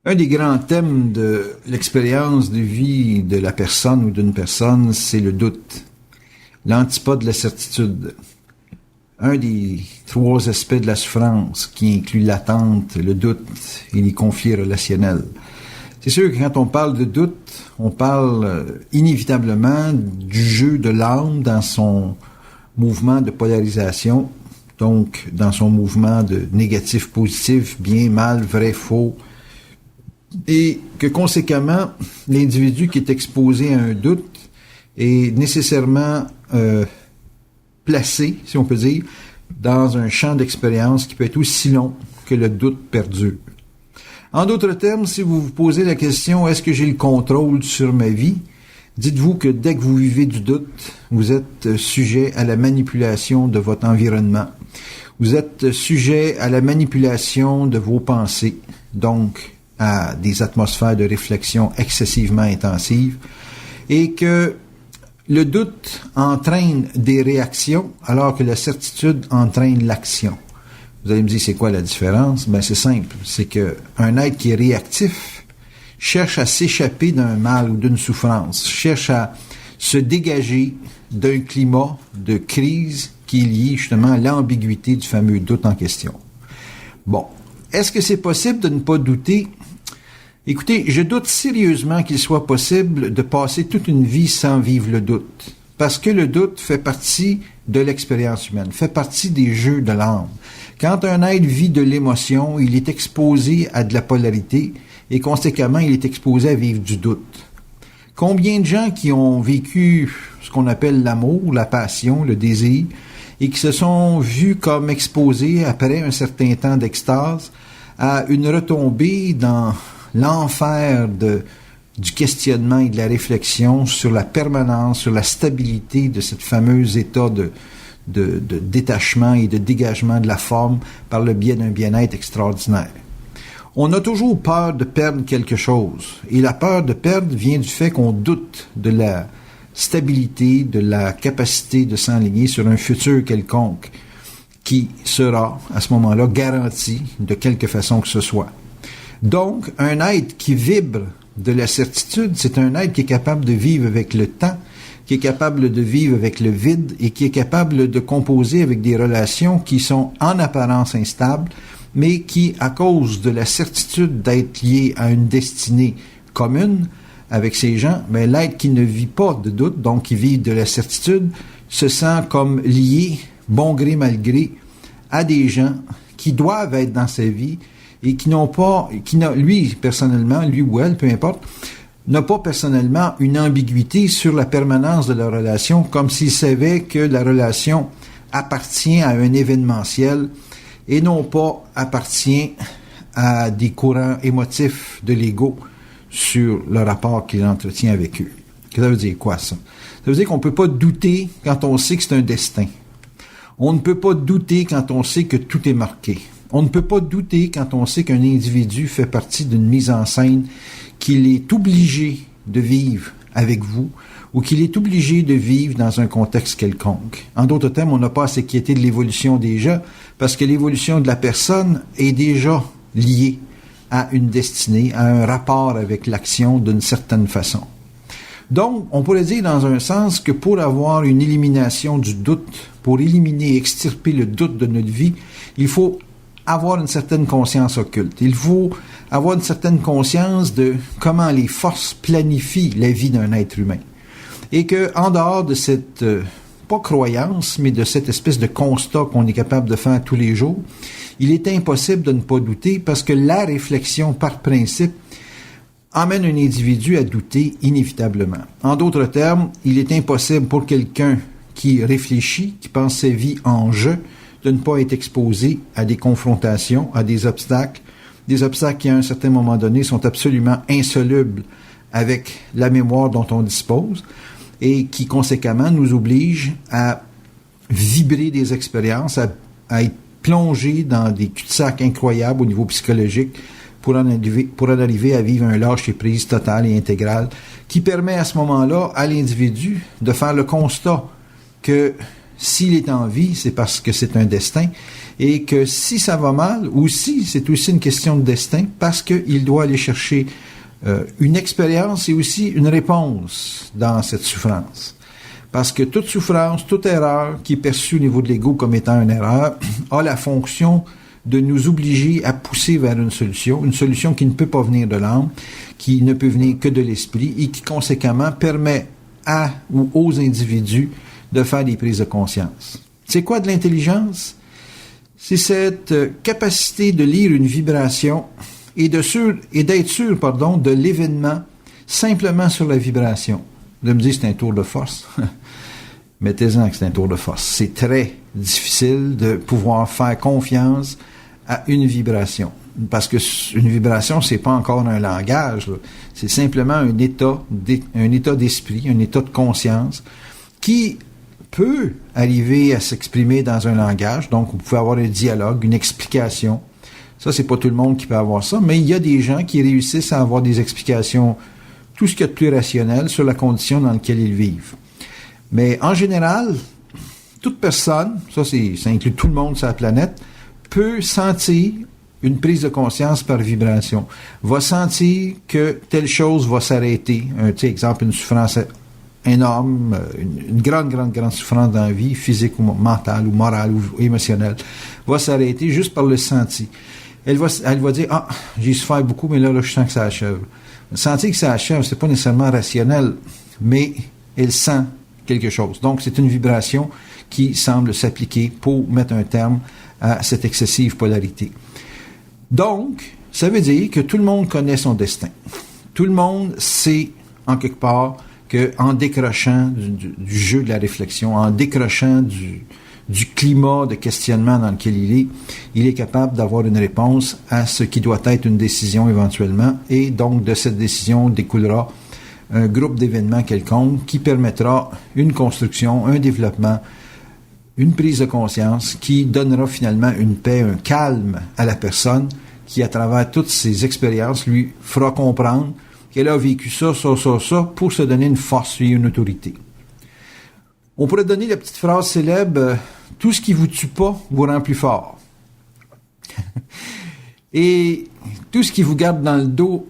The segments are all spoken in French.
Un des grands thèmes de l'expérience de vie de la personne ou d'une personne, c'est le doute, l'antipode de la certitude. Un des trois aspects de la souffrance qui inclut l'attente, le doute et les conflits relationnels. C'est sûr que quand on parle de doute, on parle inévitablement du jeu de l'âme dans son mouvement de polarisation, donc dans son mouvement de négatif-positif, bien, mal, vrai, faux, et que conséquemment, l'individu qui est exposé à un doute est nécessairement placé, si on peut dire, dans un champ d'expérience qui peut être aussi long que le doute perdure. En d'autres termes, si vous vous posez la question « Est-ce que j'ai le contrôle sur ma vie ?» dites-vous que dès que vous vivez du doute, vous êtes sujet à la manipulation de votre environnement. Vous êtes sujet à la manipulation de vos pensées, donc à des atmosphères de réflexion excessivement intensives, et que le doute entraîne des réactions alors que la certitude entraîne l'action. Vous allez me dire, c'est quoi la différence? Ben, c'est simple. C'est que un être qui est réactif cherche à s'échapper d'un mal ou d'une souffrance, cherche à se dégager d'un climat de crise qui est lié justement à l'ambiguïté du fameux doute en question. Bon. Est-ce que c'est possible de ne pas douter? Écoutez, je doute sérieusement qu'il soit possible de passer toute une vie sans vivre le doute. Parce que le doute fait partie de l'expérience humaine, fait partie des jeux de l'âme. Quand un être vit de l'émotion, il est exposé à de la polarité et conséquemment, il est exposé à vivre du doute. Combien de gens qui ont vécu ce qu'on appelle l'amour, la passion, le désir, et qui se sont vus comme exposés après un certain temps d'extase à une retombée dans l'enfer du questionnement et de la réflexion sur la permanence, sur la stabilité de ce fameux état de détachement et de dégagement de la forme par le biais d'un bien-être extraordinaire. On a toujours peur de perdre quelque chose. Et la peur de perdre vient du fait qu'on doute de la stabilité, de la capacité de s'enligner sur un futur quelconque qui sera, à ce moment-là, garanti de quelque façon que ce soit. Donc, un être qui vibre de la certitude, c'est un être qui est capable de vivre avec le temps, qui est capable de vivre avec le vide et qui est capable de composer avec des relations qui sont en apparence instables, mais qui, à cause de la certitude d'être lié à une destinée commune avec ces gens, ben, l'être qui ne vit pas de doute, donc qui vit de la certitude, se sent comme lié, bon gré mal gré, à des gens qui doivent être dans sa vie et qui n'ont pas, lui personnellement, lui ou elle, peu importe, n'a pas personnellement une ambiguïté sur la permanence de la relation, comme s'il savait que la relation appartient à un événementiel et non pas appartient à des courants émotifs de l'ego sur le rapport qu'il entretient avec eux. Que ça veut dire quoi, ça? Ça veut dire qu'on ne peut pas douter quand on sait que c'est un destin. On ne peut pas douter quand on sait que tout est marqué. On ne peut pas douter quand on sait qu'un individu fait partie d'une mise en scène qu'il est obligé de vivre avec vous ou qu'il est obligé de vivre dans un contexte quelconque. En d'autres termes, on n'a pas à s'inquiéter de l'évolution déjà parce que l'évolution de la personne est déjà liée à une destinée, à un rapport avec l'action d'une certaine façon. Donc, on pourrait dire dans un sens que pour avoir une élimination du doute, pour éliminer et extirper le doute de notre vie, il faut avoir une certaine conscience occulte. Il faut avoir une certaine conscience de comment les forces planifient la vie d'un être humain. Et que, en dehors de cette, pas croyance, mais de cette espèce de constat qu'on est capable de faire tous les jours, il est impossible de ne pas douter parce que la réflexion, par principe, amène un individu à douter inévitablement. En d'autres termes, il est impossible pour quelqu'un qui réfléchit, qui pense sa vie en jeu, de ne pas être exposé à des confrontations, à des obstacles qui à un certain moment donné sont absolument insolubles avec la mémoire dont on dispose et qui conséquemment nous obligent à vibrer des expériences, à être plongé dans des cul-de-sac incroyables au niveau psychologique pour en arriver à vivre un lâcher-prise total et intégral qui permet à ce moment-là à l'individu de faire le constat que s'il est en vie, c'est parce que c'est un destin et que si ça va mal, aussi, c'est aussi une question de destin parce qu'il doit aller chercher une expérience et aussi une réponse dans cette souffrance. Parce que toute souffrance, toute erreur qui est perçue au niveau de l'ego comme étant une erreur, a la fonction de nous obliger à pousser vers une solution qui ne peut pas venir de l'âme, qui ne peut venir que de l'esprit et qui, conséquemment, permet à ou aux individus de faire des prises de conscience. C'est quoi de l'intelligence? C'est cette capacité de lire une vibration et d'être sûr, de l'événement simplement sur la vibration. De me dire c'est un tour de force. Mettez-en que c'est un tour de force. C'est très difficile de pouvoir faire confiance à une vibration. Parce que une vibration, c'est pas encore un langage, là. C'est simplement un état d'esprit, un état de conscience qui peut arriver à s'exprimer dans un langage. Donc, vous pouvez avoir un dialogue, une explication. Ça, c'est pas tout le monde qui peut avoir ça, mais il y a des gens qui réussissent à avoir des explications, tout ce qu'il y a de plus rationnel sur la condition dans laquelle ils vivent. Mais en général, toute personne, ça inclut tout le monde sur la planète, peut sentir une prise de conscience par vibration, va sentir que telle chose va s'arrêter. Exemple, une souffrance énorme, une grande souffrance dans la vie, physique ou mentale ou morale ou émotionnelle, va s'arrêter juste par le senti. Elle va dire, j'ai souffert beaucoup, mais là, je sens que ça achève. Sentir que ça achève, c'est pas nécessairement rationnel, mais elle sent quelque chose. Donc, c'est une vibration qui semble s'appliquer pour mettre un terme à cette excessive polarité. Donc, ça veut dire que tout le monde connaît son destin. Tout le monde sait, en quelque part, qu'en décrochant du jeu de la réflexion, en décrochant du climat de questionnement dans lequel il est capable d'avoir une réponse à ce qui doit être une décision éventuellement, et donc de cette décision découlera un groupe d'événements quelconque qui permettra une construction, un développement, une prise de conscience qui donnera finalement une paix, un calme à la personne qui, à travers toutes ses expériences, lui fera comprendre qu'elle a vécu ça, pour se donner une force et une autorité. On pourrait donner la petite phrase célèbre « Tout ce qui vous tue pas vous rend plus fort ». Et tout ce qui vous garde dans le dos,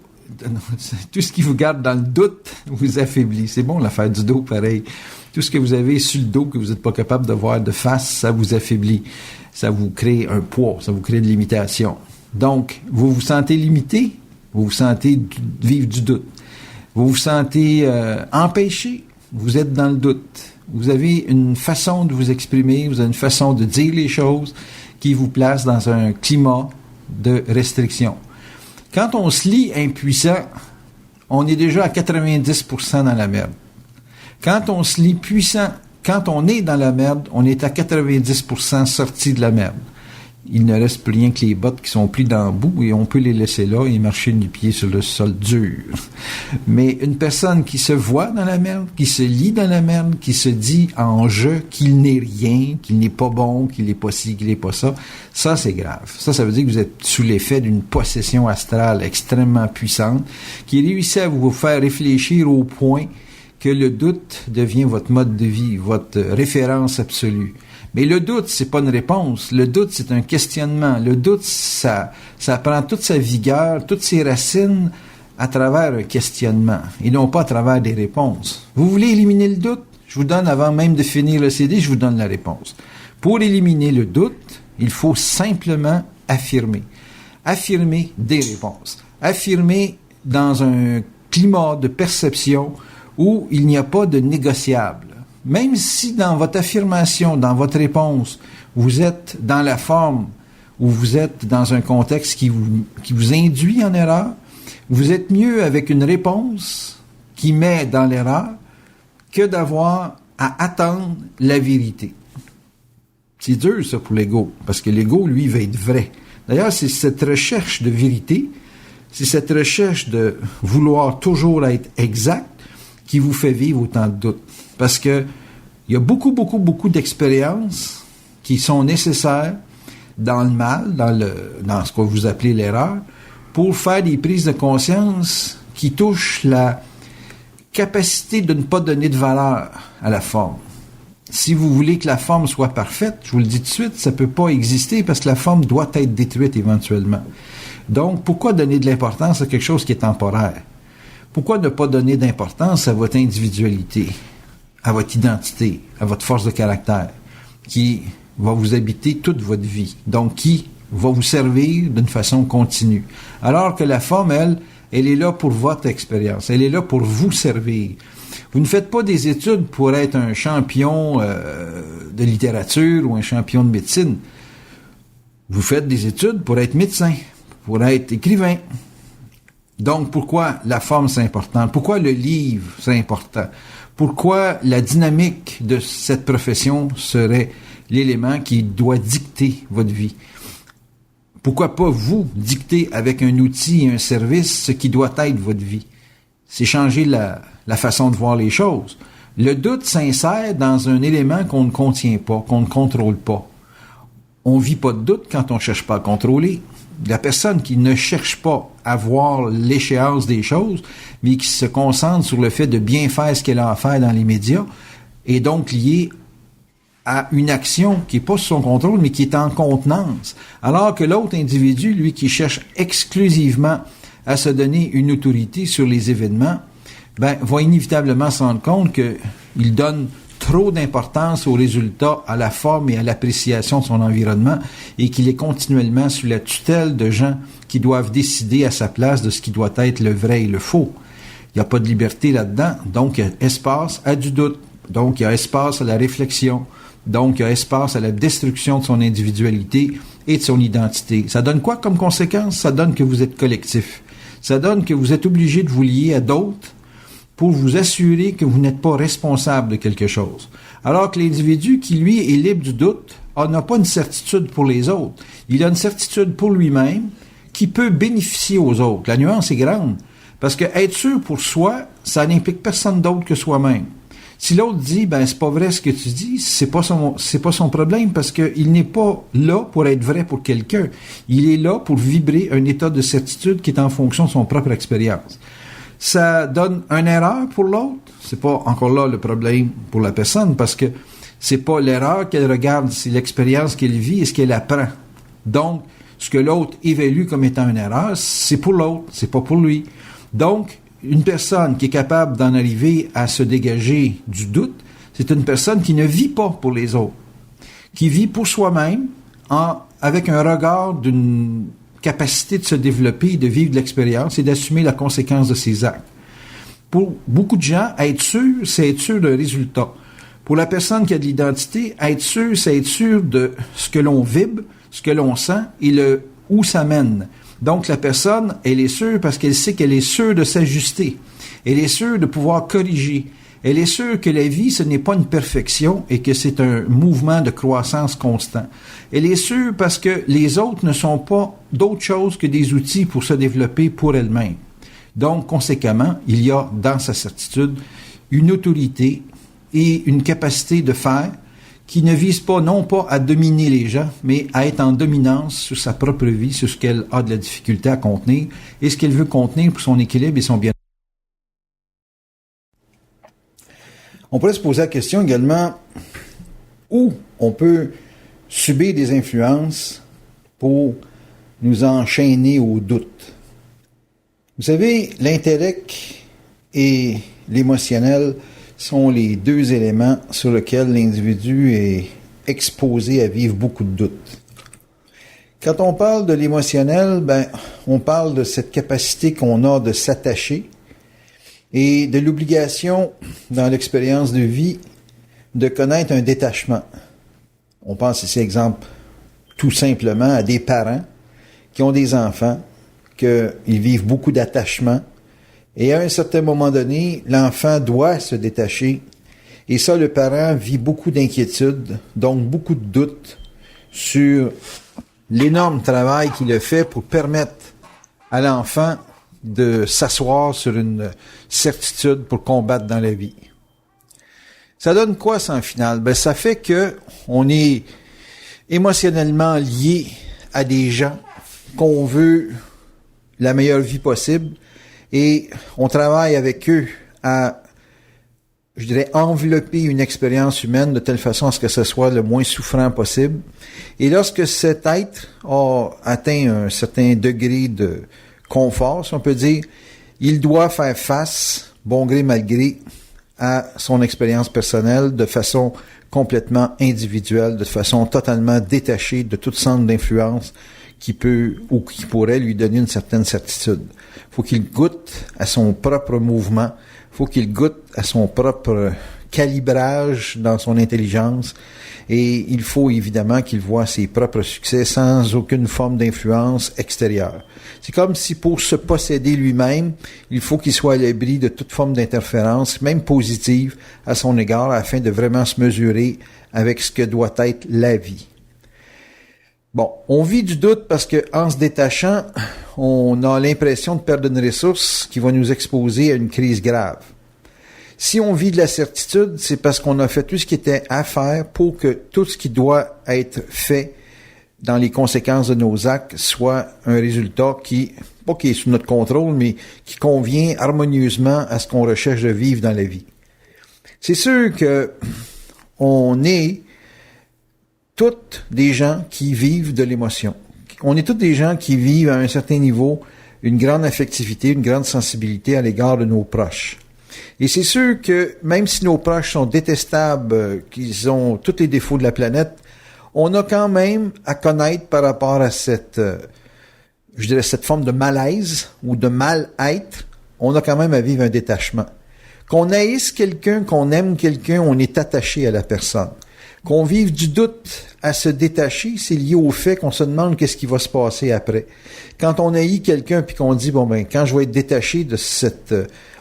tout ce qui vous garde dans le doute vous affaiblit. C'est bon l'affaire du dos, pareil. Tout ce que vous avez sur le dos que vous n'êtes pas capable de voir de face, ça vous affaiblit. Ça vous crée un poids, ça vous crée de limitation. Donc, vous vous sentez limité, vous vous sentez vivre du doute. Vous vous sentez empêché, vous êtes dans le doute. Vous avez une façon de vous exprimer, vous avez une façon de dire les choses qui vous place dans un climat de restriction. Quand on se lit impuissant, on est déjà à 90% dans la merde. Quand on se lit puissant, quand on est dans la merde, on est à 90% sorti de la merde. Il ne reste plus rien que les bottes qui sont prises dans le bout et on peut les laisser là et marcher du pied sur le sol dur. Mais une personne qui se voit dans la merde, qui se lit dans la merde, qui se dit en jeu qu'il n'est rien, qu'il n'est pas bon, qu'il n'est pas ci, qu'il n'est pas ça, ça c'est grave. Ça veut dire que vous êtes sous l'effet d'une possession astrale extrêmement puissante qui réussit à vous faire réfléchir au point que le doute devient votre mode de vie, votre référence absolue. Mais le doute, c'est pas une réponse. Le doute, c'est un questionnement. Le doute, ça prend toute sa vigueur, toutes ses racines à travers un questionnement et non pas à travers des réponses. Vous voulez éliminer le doute? Je vous donne, avant même de finir le CD, je vous donne la réponse. Pour éliminer le doute, il faut simplement affirmer. Affirmer des réponses. Affirmer dans un climat de perception où il n'y a pas de négociable. Même si dans votre affirmation, dans votre réponse, vous êtes dans la forme ou vous êtes dans un contexte qui vous induit en erreur, vous êtes mieux avec une réponse qui met dans l'erreur que d'avoir à attendre la vérité. C'est dur, ça, pour l'ego, parce que l'ego, lui, va être vrai. D'ailleurs, c'est cette recherche de vérité, c'est cette recherche de vouloir toujours être exact qui vous fait vivre autant de doutes. Parce que il y a beaucoup d'expériences qui sont nécessaires dans le mal, dans ce que vous appelez l'erreur, pour faire des prises de conscience qui touchent la capacité de ne pas donner de valeur à la forme. si vous voulez que la forme soit parfaite, je vous le dis tout de suite, ça peut pas exister parce que la forme doit être détruite éventuellement. Donc, pourquoi donner de l'importance à quelque chose qui est temporaire? Pourquoi ne pas donner d'importance à votre individualité, à votre identité, à votre force de caractère, qui va vous habiter toute votre vie, donc qui va vous servir d'une façon continue. Alors que la forme, elle est là pour votre expérience, elle est là pour vous servir. Vous ne faites pas des études pour être un champion de littérature ou un champion de médecine. Vous faites des études pour être médecin, pour être écrivain. Donc, pourquoi la forme, c'est important? Pourquoi le livre, c'est important? Pourquoi la dynamique de cette profession serait l'élément qui doit dicter votre vie? Pourquoi pas vous dicter avec un outil et un service ce qui doit être votre vie? C'est changer la façon de voir les choses. Le doute s'insère dans un élément qu'on ne contient pas, qu'on ne contrôle pas. On vit pas de doute quand on cherche pas à contrôler. La personne qui ne cherche pas à voir l'échéance des choses, mais qui se concentre sur le fait de bien faire ce qu'elle a à faire dans les médias, est donc liée à une action qui n'est pas sous son contrôle, mais qui est en contenance. Alors que l'autre individu, lui, qui cherche exclusivement à se donner une autorité sur les événements, va inévitablement se rendre compte qu'il donne trop d'importance aux résultats, à la forme et à l'appréciation de son environnement, et qu'il est continuellement sous la tutelle de gens qui doivent décider à sa place de ce qui doit être le vrai et le faux. Il n'y a pas de liberté là-dedans, donc il y a espace à du doute, donc il y a espace à la réflexion, donc il y a espace à la destruction de son individualité et de son identité. Ça donne quoi comme conséquence? Ça donne que vous êtes collectif. Ça donne que vous êtes obligé de vous lier à d'autres pour vous assurer que vous n'êtes pas responsable de quelque chose. Alors que l'individu qui, lui, est libre du doute, n'a pas une certitude pour les autres. Il a une certitude pour lui-même qui peut bénéficier aux autres. La nuance est grande. Parce que être sûr pour soi, ça n'implique personne d'autre que soi-même. Si l'autre dit, c'est pas vrai ce que tu dis, c'est pas son problème parce qu'il n'est pas là pour être vrai pour quelqu'un. Il est là pour vibrer un état de certitude qui est en fonction de son propre expérience. Ça donne une erreur pour l'autre. C'est pas encore là le problème pour la personne parce que c'est pas l'erreur qu'elle regarde, c'est l'expérience qu'elle vit et ce qu'elle apprend. Donc, ce que l'autre évalue comme étant une erreur, c'est pour l'autre, c'est pas pour lui. Donc, une personne qui est capable d'en arriver à se dégager du doute, c'est une personne qui ne vit pas pour les autres, qui vit pour soi-même avec un regard d'une capacité de se développer, de vivre de l'expérience et d'assumer la conséquence de ses actes. Pour beaucoup de gens, être sûr, c'est être sûr d'un résultat. Pour la personne qui a de l'identité, être sûr, c'est être sûr de ce que l'on vibre, ce que l'on sent et où ça mène. Donc, la personne, elle est sûre parce qu'elle sait qu'elle est sûre de s'ajuster. Elle est sûre de pouvoir corriger. Elle est sûre que la vie, ce n'est pas une perfection et que c'est un mouvement de croissance constant. Elle est sûre parce que les autres ne sont pas d'autre chose que des outils pour se développer pour elle-même. Donc, conséquemment, il y a dans sa certitude une autorité et une capacité de faire qui ne vise pas, non pas à dominer les gens, mais à être en dominance sur sa propre vie, sur ce qu'elle a de la difficulté à contenir et ce qu'elle veut contenir pour son équilibre et son bien-être. On pourrait se poser la question également où on peut subir des influences pour nous enchaîner au doute. Vous savez, l'intellect et l'émotionnel sont les deux éléments sur lesquels l'individu est exposé à vivre beaucoup de doutes. Quand on parle de l'émotionnel, on parle de cette capacité qu'on a de s'attacher et de l'obligation dans l'expérience de vie de connaître un détachement. On pense ici, exemple, tout simplement à des parents qui ont des enfants, qu'ils vivent beaucoup d'attachement. Et à un certain moment donné, l'enfant doit se détacher. Et ça, le parent vit beaucoup d'inquiétude, donc beaucoup de doutes sur l'énorme travail qu'il a fait pour permettre à l'enfant de s'asseoir sur une certitude pour combattre dans la vie. Ça donne quoi, ça, en final? Ça fait que on est émotionnellement lié à des gens qu'on veut la meilleure vie possible et on travaille avec eux à je dirais, envelopper une expérience humaine de telle façon à ce que ce soit le moins souffrant possible. Et lorsque cet être a atteint un certain degré de confort, si on peut dire, il doit faire face, bon gré mal gré, à son expérience personnelle de façon complètement individuelle, de façon totalement détachée de toute centre d'influence qui peut ou qui pourrait lui donner une certaine certitude. Faut qu'il goûte à son propre mouvement, faut qu'il goûte à son propre calibrage dans son intelligence, et il faut évidemment qu'il voit ses propres succès sans aucune forme d'influence extérieure. C'est comme si pour se posséder lui-même, il faut qu'il soit à l'abri de toute forme d'interférence, même positive, à son égard, afin de vraiment se mesurer avec ce que doit être la vie. Bon, on vit du doute parce que, en se détachant, on a l'impression de perdre une ressource qui va nous exposer à une crise grave. Si on vit de la certitude, c'est parce qu'on a fait tout ce qui était à faire pour que tout ce qui doit être fait dans les conséquences de nos actes soit un résultat pas qui est sous notre contrôle, mais qui convient harmonieusement à ce qu'on recherche de vivre dans la vie. C'est sûr que on est toutes des gens qui vivent de l'émotion. On est tous des gens qui vivent à un certain niveau une grande affectivité, une grande sensibilité à l'égard de nos proches. Et c'est sûr que même si nos proches sont détestables, qu'ils ont tous les défauts de la planète, on a quand même à connaître par rapport à cette forme de malaise ou de mal-être, on a quand même à vivre un détachement. Qu'on haïsse quelqu'un, qu'on aime quelqu'un, on est attaché à la personne. Qu'on vive du doute à se détacher, c'est lié au fait qu'on se demande qu'est-ce qui va se passer après. Quand on haït quelqu'un puis qu'on dit, quand je vais être détaché de cet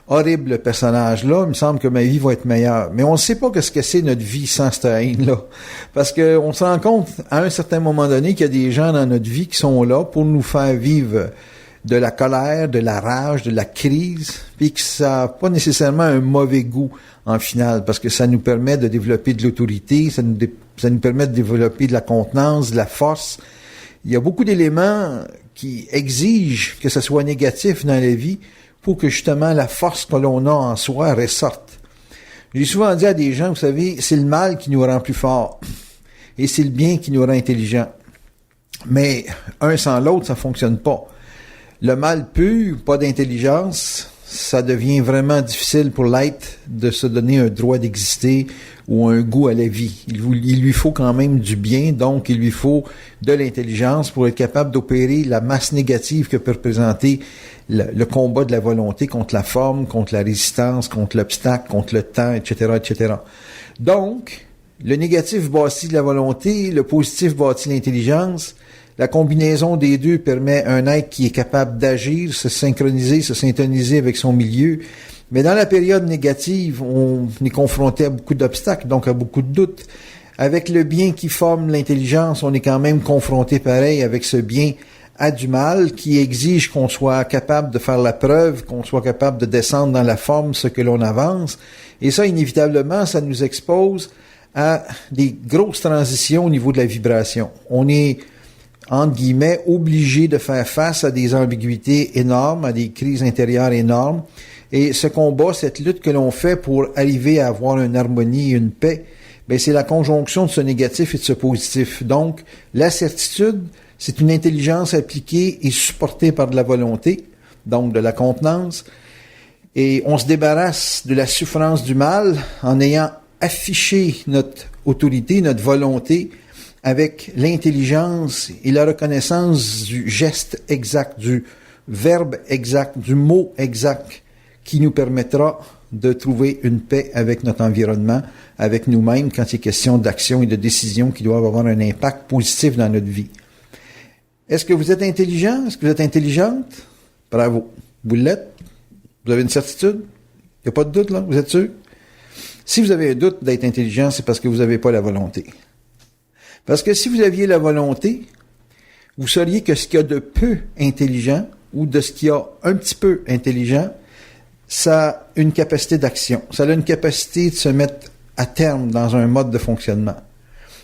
horrible personnage-là, il me semble que ma vie va être meilleure. Mais on ne sait pas ce que c'est notre vie sans cette haine-là. Parce que on se rend compte, à un certain moment donné, qu'il y a des gens dans notre vie qui sont là pour nous faire vivre de la colère, de la rage, de la crise, puis que ça n'a pas nécessairement un mauvais goût en finale, parce que ça nous permet de développer de l'autorité, ça nous permet de développer de la contenance, de la force. Il y a beaucoup d'éléments qui exigent que ça soit négatif dans la vie pour que justement la force que l'on a en soi ressorte. J'ai souvent dit à des gens, vous savez, c'est le mal qui nous rend plus forts et c'est le bien qui nous rend intelligents. Mais un sans l'autre, ça fonctionne pas. Le mal pur, pas d'intelligence, ça devient vraiment difficile pour l'être de se donner un droit d'exister ou un goût à la vie. Il lui faut quand même du bien, donc il lui faut de l'intelligence pour être capable d'opérer la masse négative que peut représenter le combat de la volonté contre la forme, contre la résistance, contre l'obstacle, contre le temps, etc., etc. Donc, le négatif bâtit la volonté, le positif bâtit l'intelligence. La combinaison des deux permet un être qui est capable d'agir, se synchroniser, se syntoniser avec son milieu. Mais dans la période négative, on est confronté à beaucoup d'obstacles, donc à beaucoup de doutes. Avec le bien qui forme l'intelligence, on est quand même confronté pareil avec ce bien à du mal qui exige qu'on soit capable de faire la preuve, qu'on soit capable de descendre dans la forme ce que l'on avance. Et ça, inévitablement, ça nous expose à des grosses transitions au niveau de la vibration. On est entre guillemets, obligé de faire face à des ambiguïtés énormes, à des crises intérieures énormes. Et ce combat, cette lutte que l'on fait pour arriver à avoir une harmonie et une paix, c'est la conjonction de ce négatif et de ce positif. Donc, la certitude, c'est une intelligence appliquée et supportée par de la volonté, donc de la contenance. Et on se débarrasse de la souffrance du mal en ayant affiché notre autorité, notre volonté, avec l'intelligence et la reconnaissance du geste exact, du verbe exact, du mot exact, qui nous permettra de trouver une paix avec notre environnement, avec nous-mêmes, quand il est question d'action et de décision qui doivent avoir un impact positif dans notre vie. Est-ce que vous êtes intelligent? Est-ce que vous êtes intelligente? Bravo. Vous l'êtes? Vous avez une certitude? Il n'y a pas de doute, là? Vous êtes sûr? Si vous avez un doute d'être intelligent, c'est parce que vous n'avez pas la volonté. Parce que si vous aviez la volonté, vous sauriez que ce qu'il y a de peu intelligent ou de ce qu'il y a un petit peu intelligent, ça a une capacité d'action. Ça a une capacité de se mettre à terme dans un mode de fonctionnement.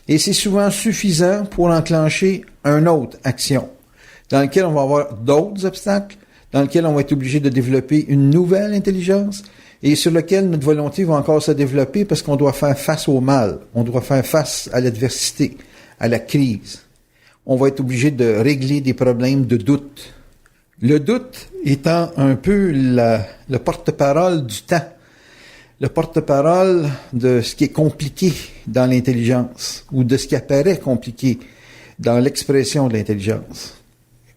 Et c'est souvent suffisant pour enclencher une autre action, dans laquelle on va avoir d'autres obstacles, dans lequel on va être obligé de développer une nouvelle intelligence, et sur lequel notre volonté va encore se développer parce qu'on doit faire face au mal, on doit faire face à l'adversité, à la crise. On va être obligé de régler des problèmes de doute. Le doute étant un peu le porte-parole du temps, le porte-parole de ce qui est compliqué dans l'intelligence ou de ce qui apparaît compliqué dans l'expression de l'intelligence.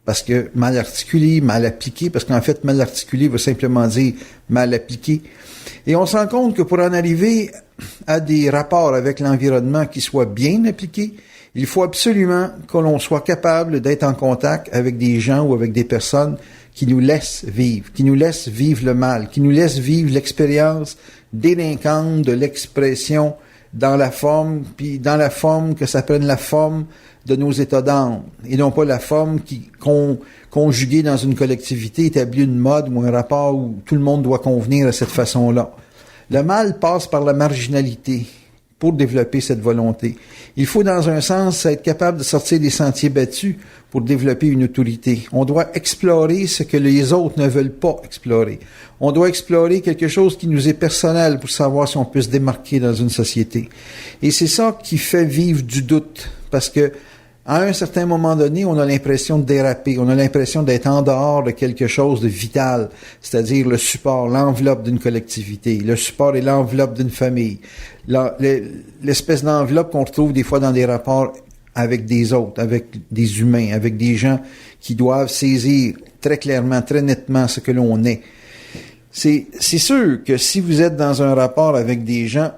Parce que mal articulé, mal appliqué, parce qu'en fait, mal articulé veut simplement dire mal appliqué. Et on se rend compte que pour en arriver à des rapports avec l'environnement qui soient bien appliqués, il faut absolument que l'on soit capable d'être en contact avec des gens ou avec des personnes qui nous laissent vivre le mal, qui nous laissent vivre l'expérience délinquante de l'expression dans la forme, puis dans la forme que ça prenne la forme de nos états d'âme, et non pas la forme qui, conjuguée dans une collectivité, établit une mode ou un rapport où tout le monde doit convenir à cette façon-là. Le mal passe par la marginalité pour développer cette volonté. Il faut, dans un sens, être capable de sortir des sentiers battus pour développer une autorité. On doit explorer ce que les autres ne veulent pas explorer. On doit explorer quelque chose qui nous est personnel pour savoir si on peut se démarquer dans une société. Et c'est ça qui fait vivre du doute, parce que à un certain moment donné, on a l'impression de déraper, on a l'impression d'être en dehors de quelque chose de vital, c'est-à-dire le support, l'enveloppe d'une collectivité, le support et l'enveloppe d'une famille, l'espèce d'enveloppe qu'on retrouve des fois dans des rapports avec des autres, avec des humains, avec des gens qui doivent saisir très clairement, très nettement ce que l'on est. C'est sûr que si vous êtes dans un rapport avec des gens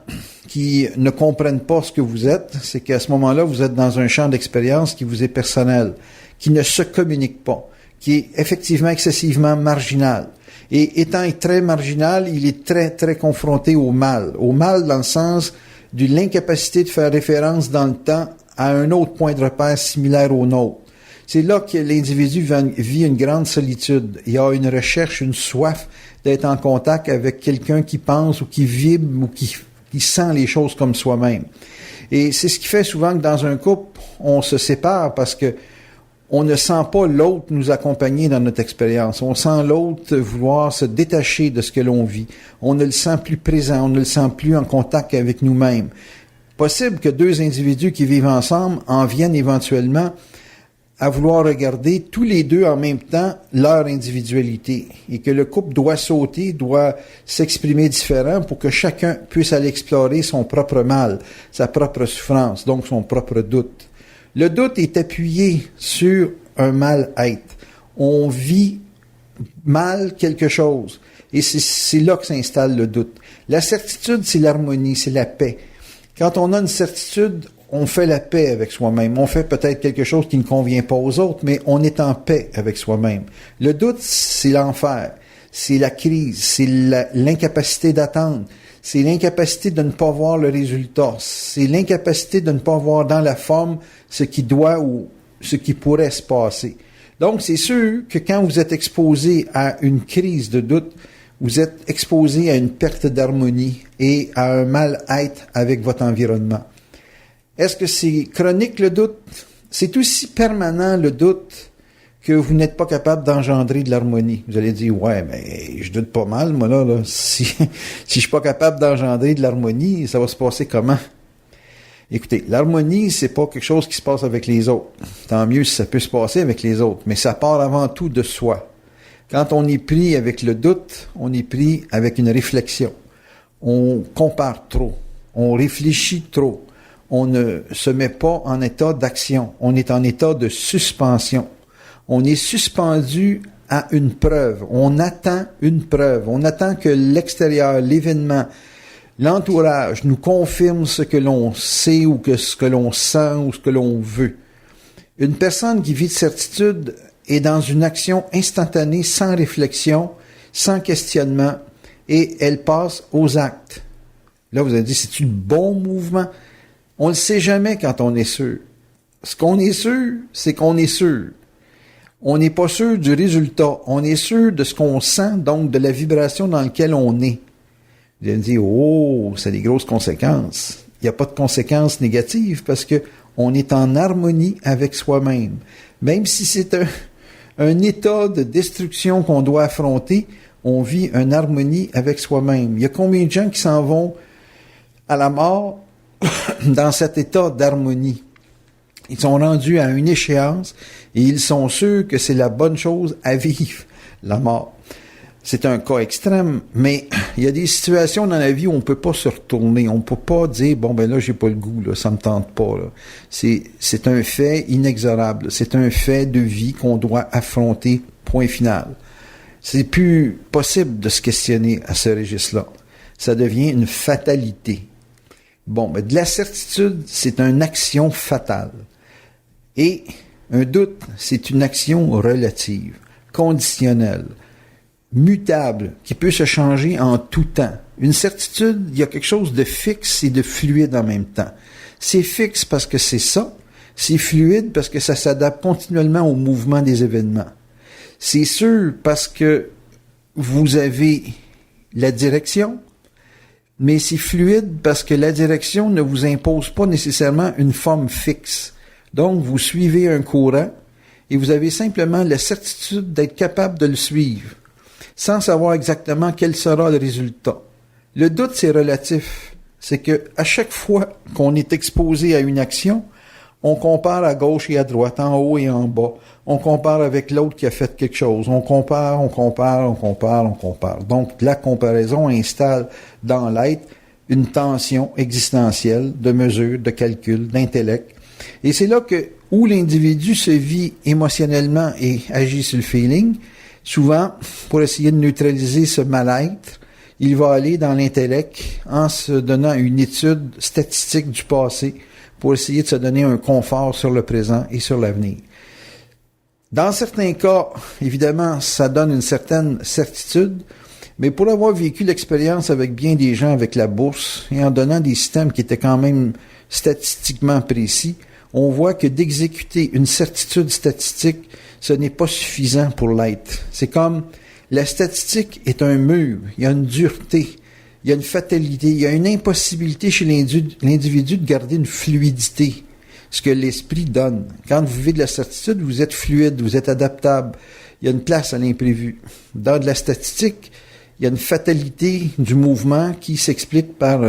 qui ne comprennent pas ce que vous êtes, c'est qu'à ce moment-là, vous êtes dans un champ d'expérience qui vous est personnel, qui ne se communique pas, qui est effectivement excessivement marginal. Et étant très marginal, il est très, très confronté au mal dans le sens de l'incapacité de faire référence dans le temps à un autre point de repère similaire au nôtre. C'est là que l'individu vit une grande solitude. Il y a une recherche, une soif d'être en contact avec quelqu'un qui pense ou qui vibre ou qui sent les choses comme soi-même. Et c'est ce qui fait souvent que dans un couple, on se sépare parce que on ne sent pas l'autre nous accompagner dans notre expérience. On sent l'autre vouloir se détacher de ce que l'on vit. On ne le sent plus présent, on ne le sent plus en contact avec nous-mêmes. Possible que deux individus qui vivent ensemble en viennent éventuellement à vouloir regarder tous les deux en même temps leur individualité et que le couple doit sauter, doit s'exprimer différent pour que chacun puisse aller explorer son propre mal, sa propre souffrance, donc son propre doute. Le doute est appuyé sur un mal-être. On vit mal quelque chose et c'est là que s'installe le doute. La certitude, c'est l'harmonie, c'est la paix. Quand on a une certitude, on fait la paix avec soi-même. On fait peut-être quelque chose qui ne convient pas aux autres, mais on est en paix avec soi-même. Le doute, c'est l'enfer. C'est la crise. C'est l'incapacité d'attendre. C'est l'incapacité de ne pas voir le résultat. C'est l'incapacité de ne pas voir dans la forme ce qui doit ou ce qui pourrait se passer. Donc, c'est sûr que quand vous êtes exposé à une crise de doute, vous êtes exposé à une perte d'harmonie et à un mal-être avec votre environnement. Est-ce que c'est chronique le doute? C'est aussi permanent le doute que vous n'êtes pas capable d'engendrer de l'harmonie. Vous allez dire, ouais, mais je doute pas mal, moi là. Si je suis pas capable d'engendrer de l'harmonie, ça va se passer comment? Écoutez, l'harmonie, c'est pas quelque chose qui se passe avec les autres. Tant mieux si ça peut se passer avec les autres, mais ça part avant tout de soi. Quand on est pris avec le doute, on est pris avec une réflexion. On compare trop. On réfléchit trop. On ne se met pas en état d'action. On est en état de suspension. On est suspendu à une preuve. On attend une preuve. On attend que l'extérieur, l'événement, l'entourage nous confirme ce que l'on sait ou que ce que l'on sent ou ce que l'on veut. Une personne qui vit de certitude est dans une action instantanée, sans réflexion, sans questionnement, et elle passe aux actes. Là, vous avez dit, c'est-tu le bon mouvement? On ne le sait jamais quand on est sûr. Ce qu'on est sûr, c'est qu'on est sûr. On n'est pas sûr du résultat. On est sûr de ce qu'on sent, donc de la vibration dans laquelle on est. Vous allez me dire, oh, ça a des grosses conséquences. Il n'y a pas de conséquences négatives parce que on est en harmonie avec soi-même. Même si c'est un état de destruction qu'on doit affronter, on vit une harmonie avec soi-même. Il y a combien de gens qui s'en vont à la mort dans cet état d'harmonie? Ils sont rendus à une échéance et ils sont sûrs que c'est la bonne chose à vivre, la mort. C'est un cas extrême, mais il y a des situations dans la vie où on peut pas se retourner. On peut pas dire, bon, ben là, j'ai pas le goût, là, ça me tente pas, là. C'est un fait inexorable. C'est un fait de vie qu'on doit affronter, point final. C'est plus possible de se questionner à ce registre-là. Ça devient une fatalité. Bon, ben, de la certitude, c'est une action fatale. Et un doute, c'est une action relative, conditionnelle, mutable, qui peut se changer en tout temps. Une certitude, il y a quelque chose de fixe et de fluide en même temps. C'est fixe parce que c'est ça. C'est fluide parce que ça s'adapte continuellement au mouvement des événements. C'est sûr parce que vous avez la direction, mais c'est fluide parce que la direction ne vous impose pas nécessairement une forme fixe. Donc, vous suivez un courant et vous avez simplement la certitude d'être capable de le suivre, sans savoir exactement quel sera le résultat. Le doute, c'est relatif. C'est que à chaque fois qu'on est exposé à une action, on compare à gauche et à droite, en haut et en bas. On compare avec l'autre qui a fait quelque chose. On compare. Donc, la comparaison installe dans l'être une tension existentielle de mesure, de calcul, d'intellect. Et c'est là que où l'individu se vit émotionnellement et agit sur le feeling, souvent, pour essayer de neutraliser ce mal-être, il va aller dans l'intellect en se donnant une étude statistique du passé pour essayer de se donner un confort sur le présent et sur l'avenir. Dans certains cas, évidemment, ça donne une certaine certitude, mais pour avoir vécu l'expérience avec bien des gens avec la bourse et en donnant des systèmes qui étaient quand même statistiquement précis, on voit que d'exécuter une certitude statistique, ce n'est pas suffisant pour l'être. C'est comme la statistique est un mur, il y a une dureté, il y a une fatalité, il y a une impossibilité chez l'individu de garder une fluidité, ce que l'esprit donne. Quand vous vivez de la certitude, vous êtes fluide, vous êtes adaptable, il y a une place à l'imprévu. Dans de la statistique, il y a une fatalité du mouvement qui s'explique par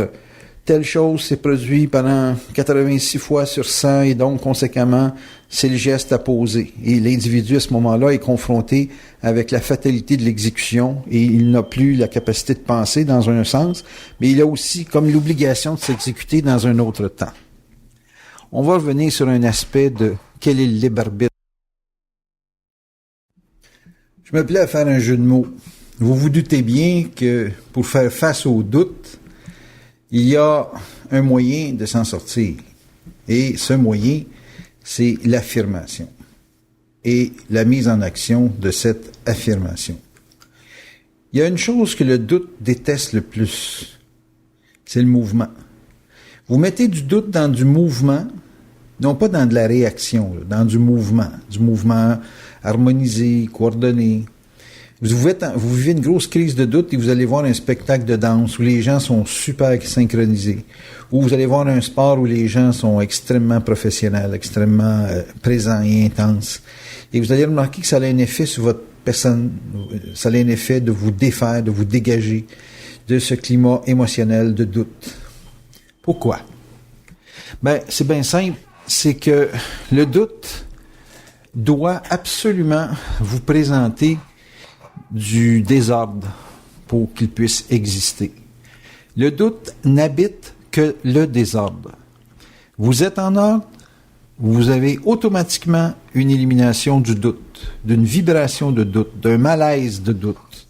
telle chose s'est produite pendant 86 fois sur 100 et donc, conséquemment, c'est le geste à poser. Et l'individu, à ce moment-là, est confronté avec la fatalité de l'exécution et il n'a plus la capacité de penser dans un sens, mais il a aussi comme l'obligation de s'exécuter dans un autre temps. On va revenir sur un aspect de quel est le libre arbitre. Je me plais à faire un jeu de mots. Vous vous doutez bien que pour faire face au doute, il y a un moyen de s'en sortir. Et ce moyen, c'est l'affirmation et la mise en action de cette affirmation. Il y a une chose que le doute déteste le plus, c'est le mouvement. Vous mettez du doute dans du mouvement, non pas dans de la réaction, dans du mouvement harmonisé, coordonné. Vous vivez une grosse crise de doute et vous allez voir un spectacle de danse où les gens sont super synchronisés, ou vous allez voir un sport où les gens sont extrêmement professionnels, extrêmement présents et intenses. Et vous allez remarquer que ça a un effet sur votre personne, ça a un effet de vous défaire, de vous dégager de ce climat émotionnel de doute. Pourquoi? Ben, c'est bien simple, c'est que le doute doit absolument vous présenter du désordre pour qu'il puisse exister. Le doute n'habite que le désordre. Vous êtes en ordre, vous avez automatiquement une élimination du doute, d'une vibration de doute, d'un malaise de doute.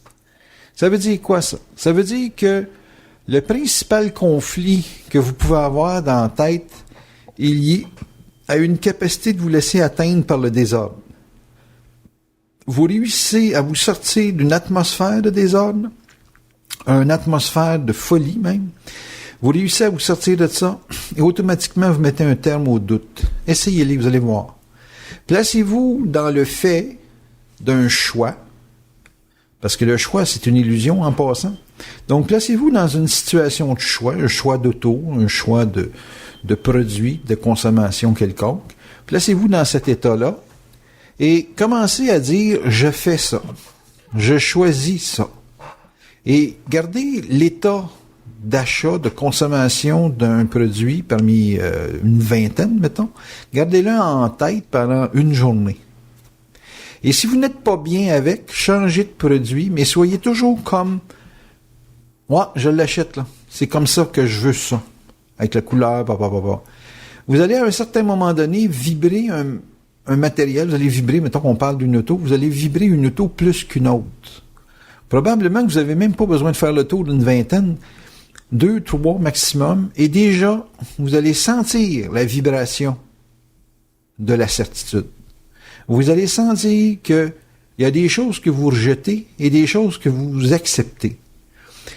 Ça veut dire quoi ça? Ça veut dire que le principal conflit que vous pouvez avoir dans la tête est lié à une capacité de vous laisser atteindre par le désordre. Vous réussissez à vous sortir d'une atmosphère de désordre, une atmosphère de folie même. Vous réussissez à vous sortir de ça et automatiquement vous mettez un terme au doute. Essayez-les, vous allez voir. Placez-vous dans le fait d'un choix, parce que le choix, c'est une illusion en passant. Donc, placez-vous dans une situation de choix, un choix d'auto, un choix de produits, de consommation quelconque. Placez-vous dans cet état-là. Et commencez à dire « je fais ça »,« je choisis ça ». Et gardez l'état d'achat, de consommation d'un produit parmi une vingtaine, mettons. Gardez-le en tête pendant une journée. Et si vous n'êtes pas bien avec, changez de produit, mais soyez toujours comme « Ouais, je l'achète, là. C'est comme ça que je veux ça. » Avec la couleur, Vous allez à un certain moment donné vibrer un matériel, vous allez vibrer, mettons qu'on parle d'une auto, vous allez vibrer une auto plus qu'une autre. Probablement que vous n'avez même pas besoin de faire le tour d'une vingtaine, 2, 3 maximum, et déjà, vous allez sentir la vibration de la certitude. Vous allez sentir qu'il y a des choses que vous rejetez et des choses que vous acceptez.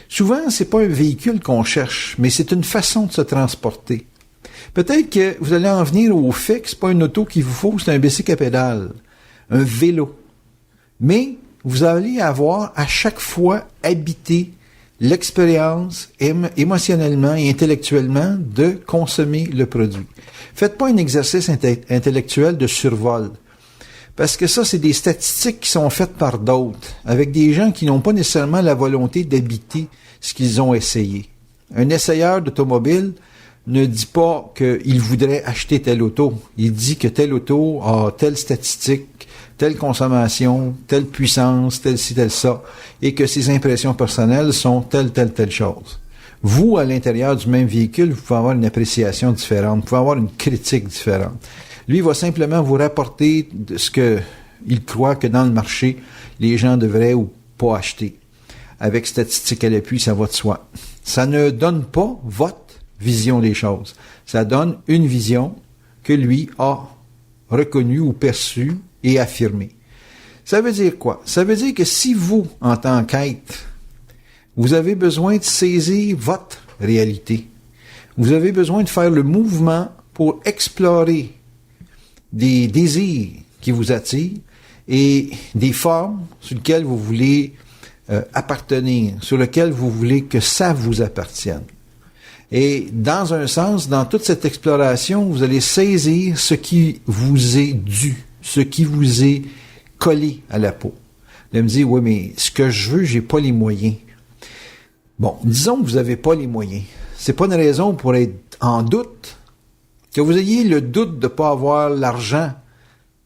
Souvent, c'est pas un véhicule qu'on cherche, mais c'est une façon de se transporter. Peut-être que vous allez en venir au fait que c'est pas une auto qu'il vous faut, c'est un bicycle à pédale, un vélo. Mais vous allez avoir à chaque fois habité l'expérience émotionnellement et intellectuellement de consommer le produit. Faites pas un exercice intellectuel de survol. Parce que ça, c'est des statistiques qui sont faites par d'autres, avec des gens qui n'ont pas nécessairement la volonté d'habiter ce qu'ils ont essayé. Un essayeur d'automobile ne dit pas qu'il voudrait acheter telle auto. Il dit que telle auto a telle statistique, telle consommation, telle puissance, telle ci, telle ça, et que ses impressions personnelles sont telle chose. Vous, à l'intérieur du même véhicule, vous pouvez avoir une appréciation différente, vous pouvez avoir une critique différente. Lui va simplement vous rapporter de ce que il croit que dans le marché, les gens devraient ou pas acheter. Avec statistique à l'appui, ça va de soi. Ça ne donne pas votre vision des choses. Ça donne une vision que lui a reconnue ou perçue et affirmée. Ça veut dire quoi? Ça veut dire que si vous, en tant qu'être, vous avez besoin de saisir votre réalité, vous avez besoin de faire le mouvement pour explorer des désirs qui vous attirent et des formes sur lesquelles vous voulez appartenir, sur lesquelles vous voulez que ça vous appartienne. Et dans un sens, dans toute cette exploration, vous allez saisir ce qui vous est dû, ce qui vous est collé à la peau. Vous allez me dire, oui, mais ce que je veux, j'ai pas les moyens. Bon, disons que vous n'avez pas les moyens. C'est pas une raison pour être en doute. Que vous ayez le doute de ne pas avoir l'argent,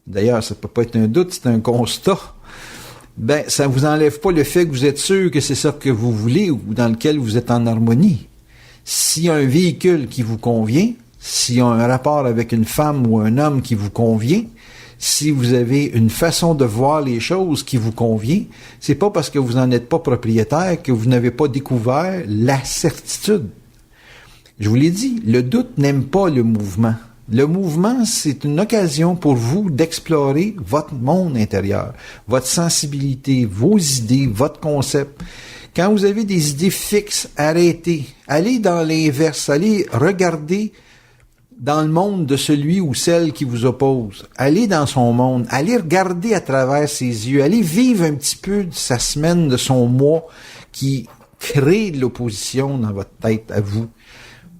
d'ailleurs, ça peut pas être un doute, c'est un constat, ben, ça vous enlève pas le fait que vous êtes sûr que c'est ça que vous voulez ou dans lequel vous êtes en harmonie. S'il y a un véhicule qui vous convient, s'il y a un rapport avec une femme ou un homme qui vous convient, si vous avez une façon de voir les choses qui vous convient, c'est pas parce que vous n'en êtes pas propriétaire que vous n'avez pas découvert la certitude. Je vous l'ai dit, le doute n'aime pas le mouvement. Le mouvement, c'est une occasion pour vous d'explorer votre monde intérieur, votre sensibilité, vos idées, votre concept. Quand vous avez des idées fixes, arrêtez. Allez dans l'inverse, allez regarder dans le monde de celui ou celle qui vous oppose. Allez dans son monde, allez regarder à travers ses yeux, allez vivre un petit peu de sa semaine, de son mois qui crée de l'opposition dans votre tête à vous.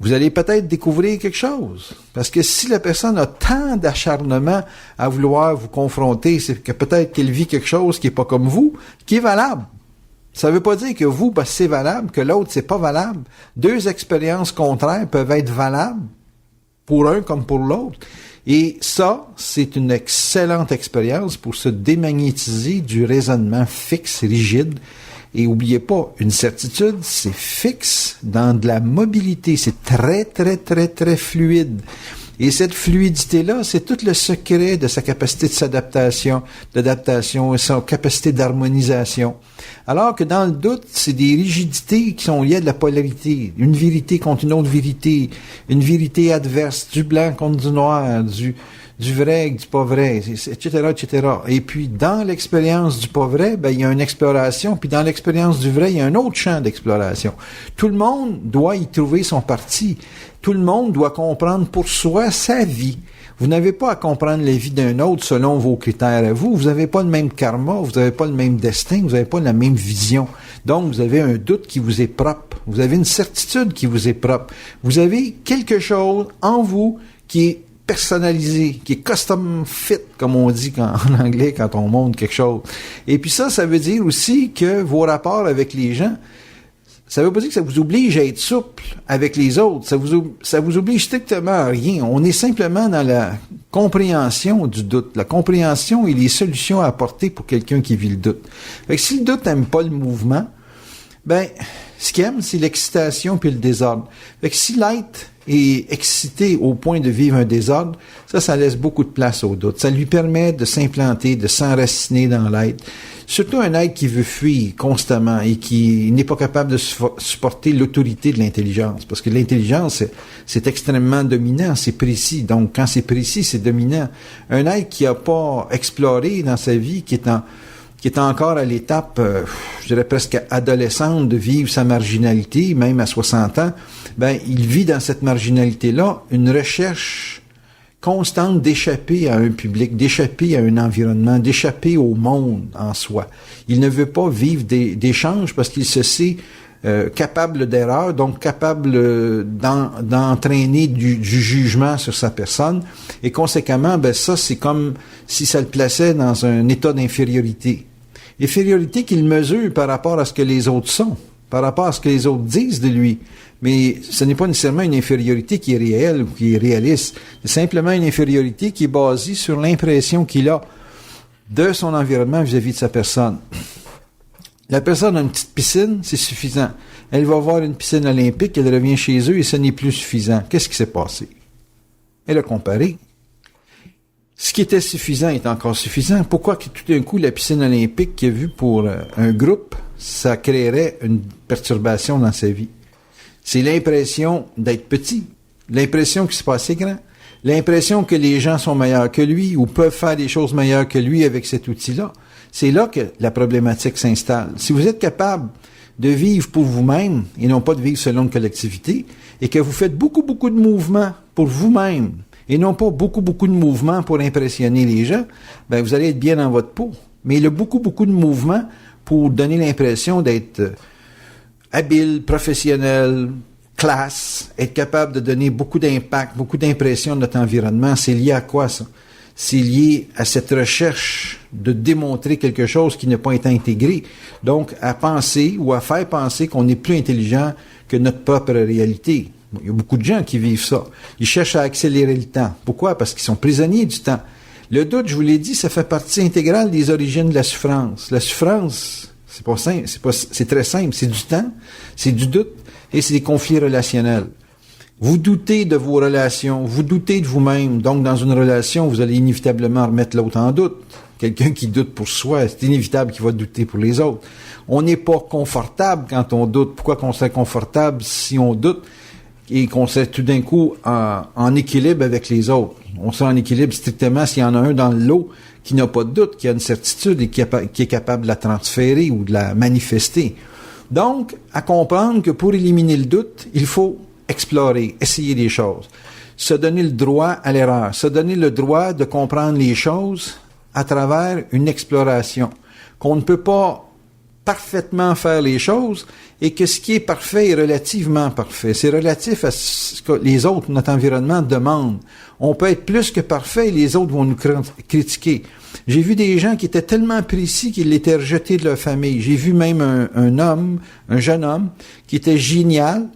Vous allez peut-être découvrir quelque chose. Parce que si la personne a tant d'acharnement à vouloir vous confronter, c'est que peut-être qu'elle vit quelque chose qui est pas comme vous, qui est valable. Ça veut pas dire que vous, parce que c'est valable, que l'autre, c'est pas valable. Deux expériences contraires peuvent être valables pour un comme pour l'autre. Et ça, c'est une excellente expérience pour se démagnétiser du raisonnement fixe, rigide. Et oubliez pas, une certitude, c'est fixe dans de la mobilité. C'est très, très, très, très fluide. Et cette fluidité-là, c'est tout le secret de sa capacité de d'adaptation et sa capacité d'harmonisation. Alors que dans le doute, c'est des rigidités qui sont liées à de la polarité. Une vérité contre une autre vérité. Une vérité adverse. Du blanc contre du noir. Du vrai avec du pas vrai, etc., etc. Et puis, dans l'expérience du pas vrai, ben, il y a une exploration, puis dans l'expérience du vrai, il y a un autre champ d'exploration. Tout le monde doit y trouver son parti. Tout le monde doit comprendre pour soi sa vie. Vous n'avez pas à comprendre la vie d'un autre selon vos critères à vous. Vous n'avez pas le même karma, vous n'avez pas le même destin, vous n'avez pas la même vision. Donc, vous avez un doute qui vous est propre. Vous avez une certitude qui vous est propre. Vous avez quelque chose en vous qui est personnalisé, qui est custom fit, comme on dit en anglais quand on montre quelque chose. Et puis ça veut dire aussi que vos rapports avec les gens Ça veut pas dire que ça vous oblige à être souple avec les autres. Ça vous oblige strictement à rien. On est simplement dans la compréhension du doute. La compréhension et les solutions à apporter pour quelqu'un qui vit le doute. Fait que si le doute n'aime pas le mouvement, ben, ce qu'il aime, c'est l'excitation puis le désordre. Fait que si l'être est excité au point de vivre un désordre, ça laisse beaucoup de place au doute. Ça lui permet de s'implanter, de s'enraciner dans l'être. Surtout un être qui veut fuir constamment et qui n'est pas capable de supporter l'autorité de l'intelligence. Parce que l'intelligence, c'est extrêmement dominant, c'est précis. Donc, quand c'est précis, c'est dominant. Un être qui n'a pas exploré dans sa vie, qui est encore à l'étape, je dirais presque adolescente, de vivre sa marginalité, même à 60 ans, ben, il vit dans cette marginalité-là une recherche constante d'échapper à un public, d'échapper à un environnement, d'échapper au monde en soi. Il ne veut pas vivre d'échanges parce qu'il se sait capable d'erreur, donc capable d'entraîner du jugement sur sa personne. Et conséquemment, ben ça, c'est comme si ça le plaçait dans un état d'infériorité. Infériorité qu'il mesure par rapport à ce que les autres sont, par rapport à ce que les autres disent de lui. Mais ce n'est pas nécessairement une infériorité qui est réelle ou qui est réaliste. C'est simplement une infériorité qui est basée sur l'impression qu'il a de son environnement vis-à-vis de sa personne. La personne a une petite piscine, c'est suffisant. Elle va voir une piscine olympique, elle revient chez eux et ce n'est plus suffisant. Qu'est-ce qui s'est passé? Elle a comparé. Ce qui était suffisant est encore suffisant. Pourquoi que tout d'un coup, la piscine olympique qui est vue pour un groupe, ça créerait une perturbation dans sa vie? C'est l'impression d'être petit, l'impression qu'il se passe grand, l'impression que les gens sont meilleurs que lui ou peuvent faire des choses meilleures que lui avec cet outil-là. C'est là que la problématique s'installe. Si vous êtes capable de vivre pour vous-même et non pas de vivre selon une collectivité et que vous faites beaucoup de mouvements pour vous-même et non pas beaucoup de mouvements pour impressionner les gens, ben vous allez être bien dans votre peau. Mais il y a beaucoup de mouvements pour donner l'impression d'être habile, professionnel, classe, être capable de donner beaucoup d'impact, beaucoup d'impression de notre environnement. C'est lié à quoi, ça? C'est lié à cette recherche de démontrer quelque chose qui n'a pas été intégré. Donc, à penser ou à faire penser qu'on est plus intelligent que notre propre réalité. Il y a beaucoup de gens qui vivent ça. Ils cherchent à accélérer le temps. Pourquoi? Parce qu'ils sont prisonniers du temps. Le doute, je vous l'ai dit, ça fait partie intégrale des origines de la souffrance. La souffrance, c'est pas simple, c'est très simple. C'est du temps, c'est du doute et c'est des conflits relationnels. Vous doutez de vos relations, vous doutez de vous-même. Donc, dans une relation, vous allez inévitablement remettre l'autre en doute. Quelqu'un qui doute pour soi, c'est inévitable qu'il va douter pour les autres. On n'est pas confortable quand on doute. Pourquoi qu'on serait confortable si on doute et qu'on serait tout d'un coup en équilibre avec les autres? On serait en équilibre strictement s'il y en a un dans le lot qui n'a pas de doute, qui a une certitude et qui est capable de la transférer ou de la manifester. Donc, à comprendre que pour éliminer le doute, il faut explorer, essayer des choses, se donner le droit à l'erreur, se donner le droit de comprendre les choses à travers une exploration, qu'on ne peut pas parfaitement faire les choses et que ce qui est parfait est relativement parfait. C'est relatif à ce que les autres, notre environnement, demandent. On peut être plus que parfait et les autres vont nous critiquer. J'ai vu des gens qui étaient tellement précis qu'ils étaient rejetés de leur famille. J'ai vu même un jeune homme, qui était génial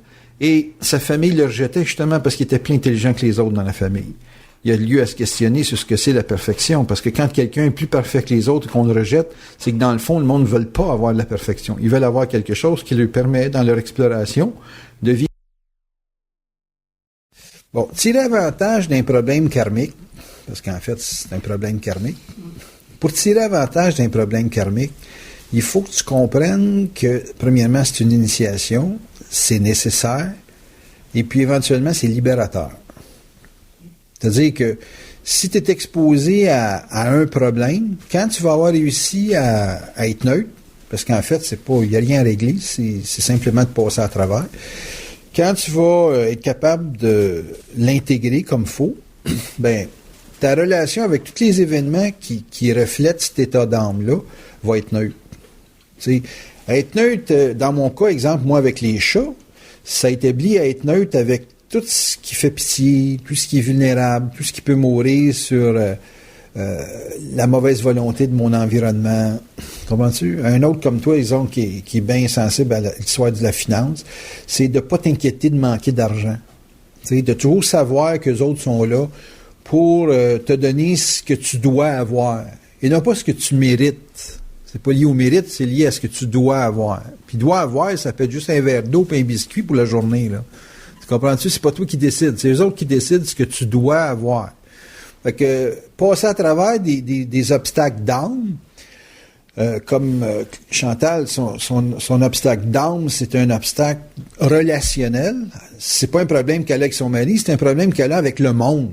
et sa famille le rejetait justement parce qu'il était plus intelligent que les autres dans la famille. Il y a lieu à se questionner sur ce que c'est la perfection, parce que quand quelqu'un est plus parfait que les autres et qu'on le rejette, c'est que dans le fond, le monde ne veut pas avoir de la perfection. Ils veulent avoir quelque chose qui leur permet, dans leur exploration, de vivre. Bon, tirer avantage d'un problème karmique, parce qu'en fait, c'est un problème karmique. Pour tirer avantage d'un problème karmique, il faut que tu comprennes que, premièrement, c'est une initiation, c'est nécessaire, et puis éventuellement, c'est libérateur. C'est-à-dire que si tu es exposé à un problème, quand tu vas avoir réussi à être neutre, parce qu'en fait, il n'y a rien à régler, c'est simplement de passer à travers. Quand tu vas être capable de l'intégrer comme il faut, ben, ta relation avec tous les événements qui reflètent cet état d'âme-là va être neutre. T'sais, être neutre, dans mon cas, exemple, moi avec les chats, ça établit à être neutre avec tout ce qui fait pitié, tout ce qui est vulnérable, tout ce qui peut mourir sur la mauvaise volonté de mon environnement. Comprends-tu? Un autre comme toi, exemple, qui est bien sensible à l'histoire de la finance, c'est de pas t'inquiéter de manquer d'argent. Tu sais, de toujours savoir que les autres sont là pour te donner ce que tu dois avoir. Et non pas ce que tu mérites. C'est pas lié au mérite, c'est lié à ce que tu dois avoir. Puis dois avoir, ça peut être juste un verre d'eau et un biscuit pour la journée, là. Tu comprends-tu? C'est pas toi qui décides. C'est eux autres qui décident ce que tu dois avoir. Fait que passer à travers des obstacles d'âme, comme Chantal, son obstacle d'âme, c'est un obstacle relationnel. C'est pas un problème qu'elle a avec son mari, c'est un problème qu'elle a avec le monde.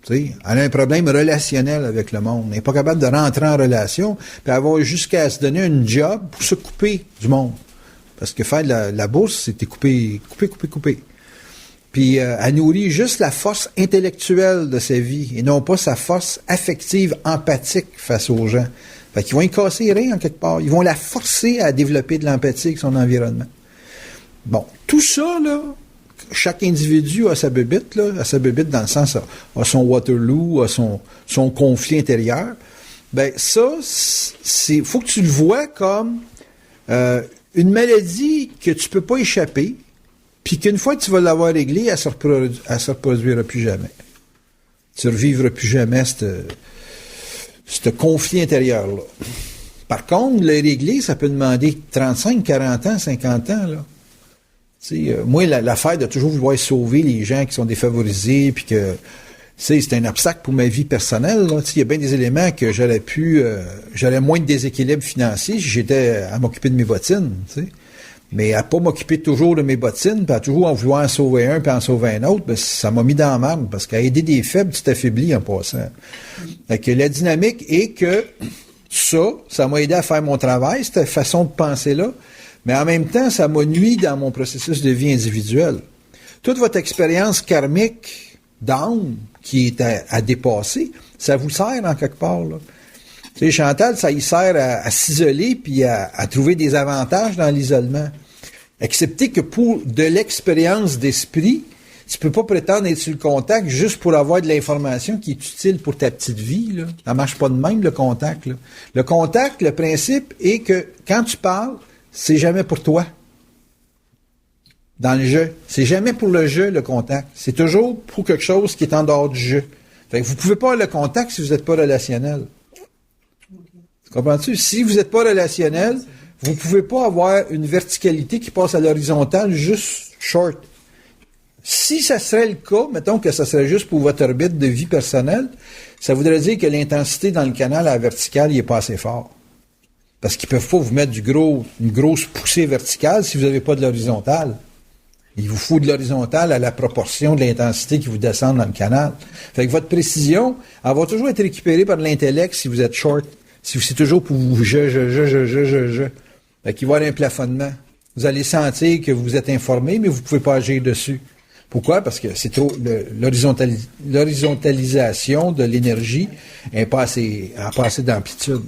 Tu sais, elle a un problème relationnel avec le monde. Elle n'est pas capable de rentrer en relation, puis elle va jusqu'à se donner un job pour se couper du monde. Parce que faire de la bourse, c'était couper. Puis elle nourrit juste la force intellectuelle de sa vie et non pas sa force affective, empathique face aux gens. Fait qu'ils vont y casser les reins en quelque part. Ils vont la forcer à développer de l'empathie avec son environnement. Bon, tout ça, là, chaque individu a sa bébite, là, a sa bébite dans le sens, a son Waterloo, a son conflit intérieur. Ben ça, faut que tu le vois comme une maladie que tu peux pas échapper, puis qu'une fois que tu vas l'avoir réglée, elle se reproduira plus jamais. Tu ne revivras plus jamais ce conflit intérieur-là. Par contre, le régler, ça peut demander 35, 40 ans, 50 ans, là. Moi, l'affaire de toujours vouloir sauver les gens qui sont défavorisés, puis que c'est un obstacle pour ma vie personnelle. Il y a bien des éléments que j'aurais moins de déséquilibre financier si j'étais à m'occuper de mes bottines. T'sais. Mais à pas m'occuper toujours de mes bottines, puis à toujours en vouloir en sauver un, puis en sauver un autre, ben, ça m'a mis dans la marde, parce qu'à aider des faibles, tu t'affaiblis en passant. Fait que la dynamique est que ça m'a aidé à faire mon travail, cette façon de penser-là, mais en même temps, ça m'a nuit dans mon processus de vie individuel. Toute votre expérience karmique d'âme qui est à dépasser, ça vous sert en quelque part, là. Tu sais, Chantal, ça y sert à s'isoler puis à trouver des avantages dans l'isolement. Accepter que pour de l'expérience d'esprit, tu peux pas prétendre être sur le contact juste pour avoir de l'information qui est utile pour ta petite vie, là. Ça marche pas de même, le contact, là. Le contact, le principe est que quand tu parles, c'est jamais pour toi. Dans le jeu. C'est jamais pour le jeu, le contact. C'est toujours pour quelque chose qui est en dehors du jeu. Fait que vous pouvez pas avoir le contact si vous n'êtes pas relationnel. Comprends-tu? Si vous n'êtes pas relationnel, vous ne pouvez pas avoir une verticalité qui passe à l'horizontale juste short. Si ça serait le cas, mettons que ça serait juste pour votre orbite de vie personnelle, ça voudrait dire que l'intensité dans le canal à la verticale, il n'est pas assez fort. Parce qu'ils ne peuvent pas vous mettre une grosse poussée verticale si vous n'avez pas de l'horizontale. Il vous faut de l'horizontale à la proportion de l'intensité qui vous descend dans le canal. Fait que votre précision, elle va toujours être récupérée par l'intellect si vous êtes short. Si c'est toujours pour vous, je. Fait qu'il va y avoir un plafonnement. Vous allez sentir que vous êtes informé, mais vous ne pouvez pas agir dessus. Pourquoi? Parce que c'est trop, l'horizontalisation de l'énergie n'a pas assez d'amplitude.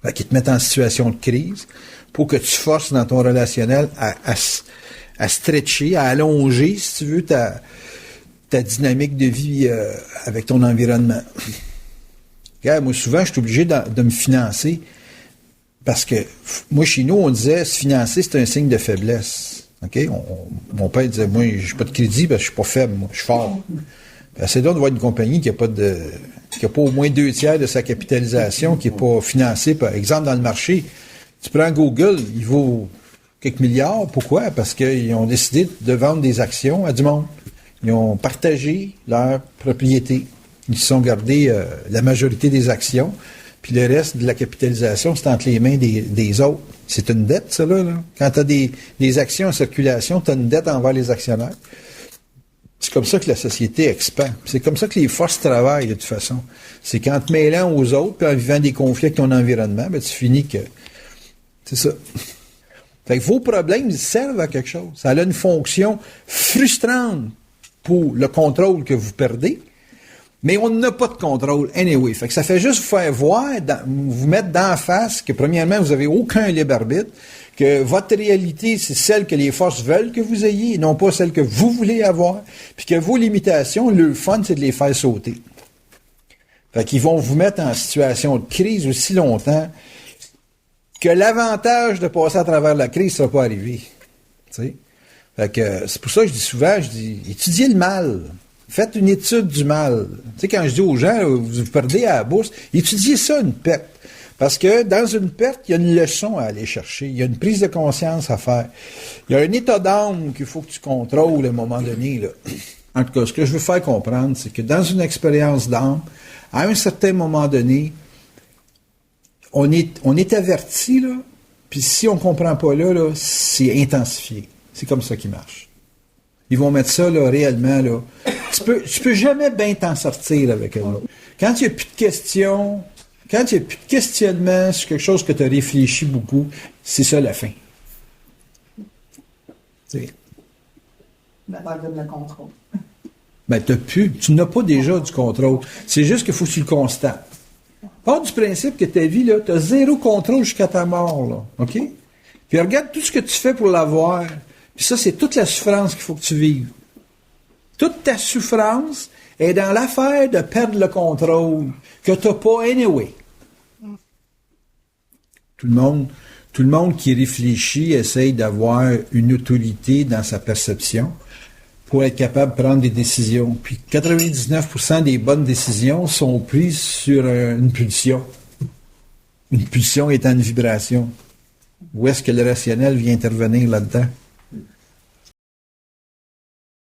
Fait qu'ils te mettent en situation de crise pour que tu forces dans ton relationnel à stretcher, à allonger, si tu veux, ta dynamique de vie avec ton environnement. Regarde, moi, souvent, je suis obligé de me financer parce que, moi, chez nous, on disait, se financer, c'est un signe de faiblesse. OK? Mon père disait, moi, j'ai pas de crédit parce que je suis pas faible, moi, je suis fort. C'est donc de voir une compagnie qui a pas au moins 2/3 de sa capitalisation, qui est pas financée, par exemple, dans le marché. Tu prends Google, il vaut quelques milliards. Pourquoi? Parce qu'ils ont décidé de vendre des actions à du monde. Ils ont partagé leur propriété. Ils se sont gardés la majorité des actions, puis le reste de la capitalisation, c'est entre les mains des autres. C'est une dette, ça, là. Quand tu as des actions en circulation, tu as une dette envers les actionnaires. C'est comme ça que la société expand. C'est comme ça que les forces travaillent, de toute façon. C'est qu'en te mêlant aux autres, puis en vivant des conflits avec ton environnement, ben, tu finis que... C'est ça. Fait que vos problèmes, ils servent à quelque chose. Ça a une fonction frustrante pour le contrôle que vous perdez, mais on n'a pas de contrôle anyway. Fait que ça fait juste vous faire voir, vous mettre d'en face que, premièrement, vous n'avez aucun libre arbitre, que votre réalité, c'est celle que les forces veulent que vous ayez, et non pas celle que vous voulez avoir, puis que vos limitations, le fun, c'est de les faire sauter. Fait qu'ils vont vous mettre en situation de crise aussi longtemps que l'avantage de passer à travers la crise ne sera pas arrivé. Tu sais? Fait que c'est pour ça que je dis souvent, étudiez le mal. Faites une étude du mal. Tu sais, quand je dis aux gens, vous perdez à la bourse, étudiez ça, une perte. Parce que dans une perte, il y a une leçon à aller chercher. Il y a une prise de conscience à faire. Il y a un état d'âme qu'il faut que tu contrôles à un moment donné, là. En tout cas, ce que je veux faire comprendre, c'est que dans une expérience d'âme, à un certain moment donné, on est averti, là, puis si on comprend pas là, c'est intensifié. C'est comme ça qui marche. Ils vont mettre ça, là, réellement, là. Tu peux jamais bien t'en sortir avec eux. Quand il n'y a plus de questions, quand il n'y a plus de questionnement sur quelque chose que tu as réfléchi beaucoup, c'est ça la fin. Tu donne le contrôle. Ben, tu n'as pas déjà du contrôle. C'est juste qu'il faut que tu le constates. Part du principe que ta vie, là, tu as zéro contrôle jusqu'à ta mort, là. OK? Puis regarde tout ce que tu fais pour l'avoir. Puis ça, c'est toute la souffrance qu'il faut que tu vives. Toute ta souffrance est dans l'affaire de perdre le contrôle que tu n'as pas anyway. Tout le monde qui réfléchit essaye d'avoir une autorité dans sa perception pour être capable de prendre des décisions. Puis 99% des bonnes décisions sont prises sur une pulsion. Une pulsion étant une vibration. Où est-ce que le rationnel vient intervenir là-dedans?